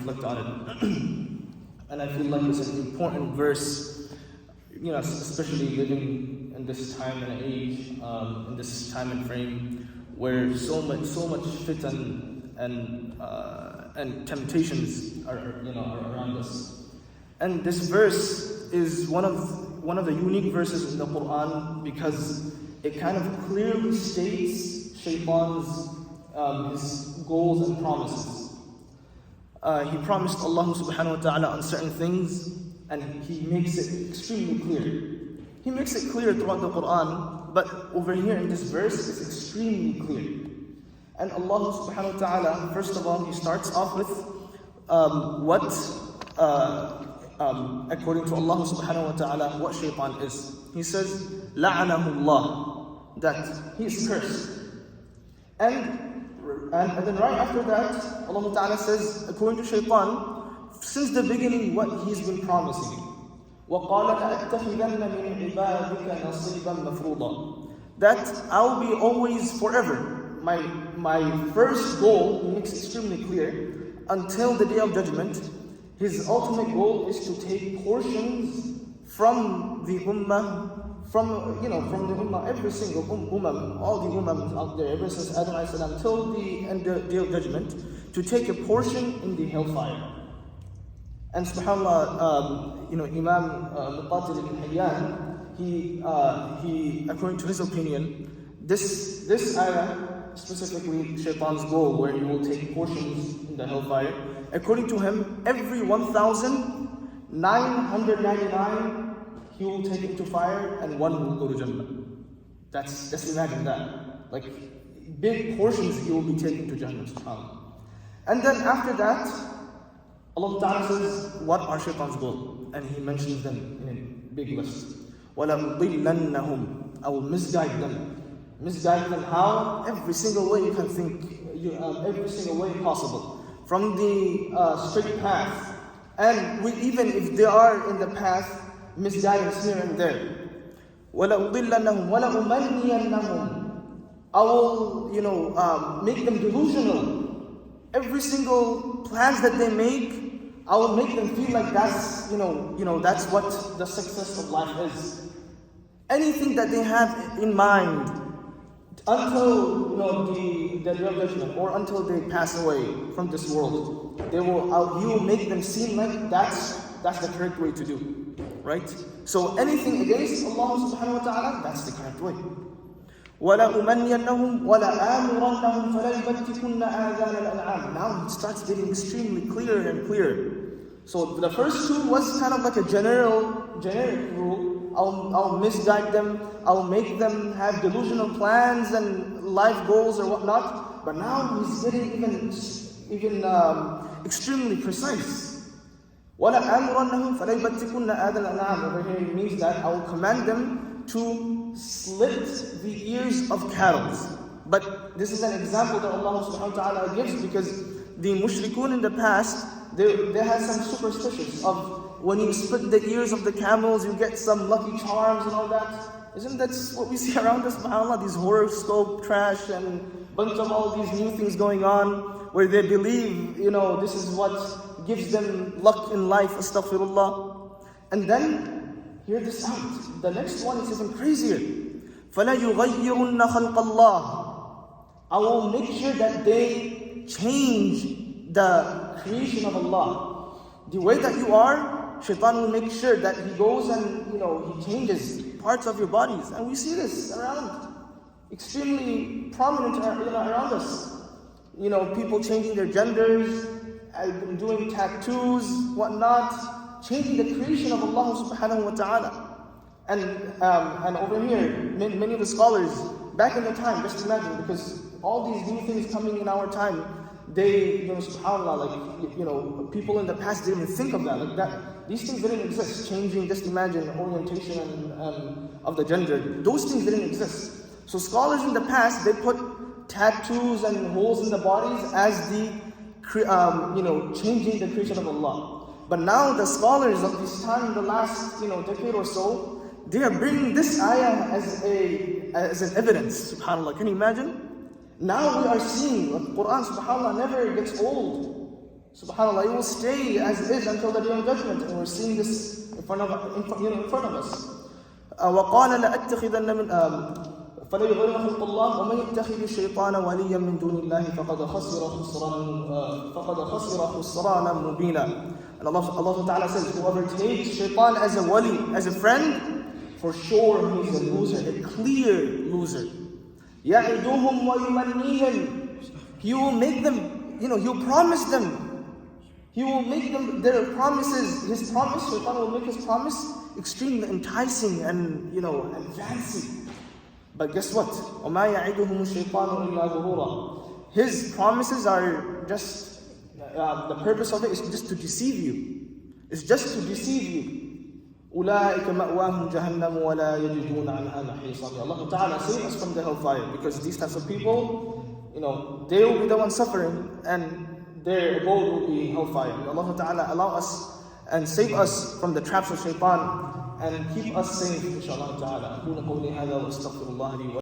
reflect on it. And I feel like it's an important verse, especially living in this time and age, in this time and frame, where so much fitan and temptations are around us. And this verse is one of the unique verses in the Quran because it kind of clearly states Shaytaan's his goals and promises. He promised Allah subhanahu wa ta'ala on certain things, and he makes it extremely clear. He makes it clear throughout the Quran, but over here in this verse, it's extremely clear. And Allah subhanahu wa ta'ala, first of all, He starts off with according to Allah subhanahu wa ta'ala, what Shaytaan is. He says, لَعَنَهُ اللَّهُ, that he is cursed. And then right after that, Allah ta'ala says, according to Shaytaan, since the beginning, what he's been promising. وَقَالَ لَأَتَّخِذَنَّ مِنْ عِبَادِكَ نَصِيبًا مَفْرُوضًا, that I'll be always forever. My first goal, he makes extremely clear, until the day of judgment, his ultimate goal is to take portions from the ummah, from the ummah, every single ummah, all the ummahs out there, ever since Adam a.s. till the end of the day of judgment, to take a portion in the hellfire. And subhanAllah, Imam Muqatil ibn Hayyan, he, according to his opinion, this ayah, specifically Shaytaan's goal, where he will take portions in the hellfire, according to him, every 1,999 he will take into fire, and one will go to Jannah. Just imagine that. Like, big portions he will be taken to Jannah, subhanAllah. And then after that, Allah Ta'ala says, what are Shaytaan's goal? And he mentions them in a big list. وَلَأُضِلَّنَّهُمْ, I will misguide them. Misguide them how? Every single way you can think, every single way possible. From the straight path. And even if they are in the path, misguidance here and there. وَلَأُضِلَّنَّهُمْ وَلَأُمَنِّيَنَّهُمْ, I will, make them delusional. Every single plans that they make, I will make them feel like that's, that's what the success of life is. Anything that they have in mind, until the day of judgment, or until they pass away from this world, you will make them seem like that's the correct way to do, right? So anything against Allah subhanahu wa ta'ala, that's the correct way. وَلَا أُمَنِّيَنَّهُمْ وَلَا آمُرَنَّهُمْ فَلَا يُبَتِّكُنَّ آذَانَ الْأَنْعَامِ. Now it starts getting extremely clearer and clearer. So the first two was kind of like a generic rule. I'll misguide them, I'll make them have delusional plans and life goals or whatnot. But now he's getting even extremely precise. وَلَا آمُرَنَّهُمْ فَلَا يُبَتِّكُنَّ آذَانَ الْأَنْعَامِ. Over here it means that I will command them to slit the ears of cattle. But this is an example that Allah subhanahu wa ta'ala gives because the mushrikun in the past, they had some superstitions of when you split the ears of the camels, you get some lucky charms and all that. Isn't that what we see around us, subhanAllah? These horoscope trash and bunch of all these new things going on, where they believe, this is what gives them luck in life, astaghfirullah. And then, hear this out. The next one is even crazier. فَلَا يُغَيِّرُنَّ خَلْقَ اللَّهِ, I will make sure that they change the creation of Allah. The way that you are, Shaytaan will make sure that he goes and, he changes parts of your bodies. And we see this around, extremely prominent around us. People changing their genders, doing tattoos, whatnot, changing the creation of Allah subhanahu wa ta'ala. And over here, many of the scholars, back in the time, just imagine, because all these new things coming in our time, they, subhanAllah, people in the past didn't even think of that. Like that, these things didn't exist. Changing, just imagine, orientation of the gender. Those things didn't exist. So scholars in the past, they put tattoos and holes in the bodies as the, changing the creation of Allah. But now the scholars of this time, in the last, decade or so, they are bringing this ayah as an evidence. Subhanallah, can you imagine? Now we are seeing, the Quran, subhanAllah, never gets old. SubhanAllah, it will stay as it is until the day of judgment, and we're seeing this in front of us. وَقَالَ لَأَتَّخِذَنَّ مِنْ فَلَا يُغَيِّرُ خَلْقَ اللَّهِ وَمَنْ يَتَّخِذِ الشَّيْطَانَ وَلِيًّا مِنْ دُونِ اللَّهِ فَقَدْ خَسِرَ خُسْرَانًا مُبِينًا. And Allah Ta'ala says, whoever takes Shaytaan as a wali, as a friend, for sure he's a loser, a clear loser. يَعِدُهُمْ وَيُمَنِّيهِمْ. He will make them, he will promise them. He will make them their promises, his promise, Shaytaan will make his promise extremely enticing and and fancy. But guess what? وَمَا يَعِدُهُمُ الشَّيْطَانُ إِلَّا غُرُورًا. His promises are just, the purpose of it is just to deceive you. It's just to deceive you. أُولَٰئِكَ مَأْوَاهُمْ جَهَنَّمُ وَلَا يَجِدُونَ عَنْهَا مَحِيصًا. Allah Ta'ala save us from the hellfire, because these types of people, they will be the ones suffering, and their abode will be hellfire. May Allah Ta'ala allow us and save us from the traps of Shaytaan and keep us safe, inshaAllah Ta'ala.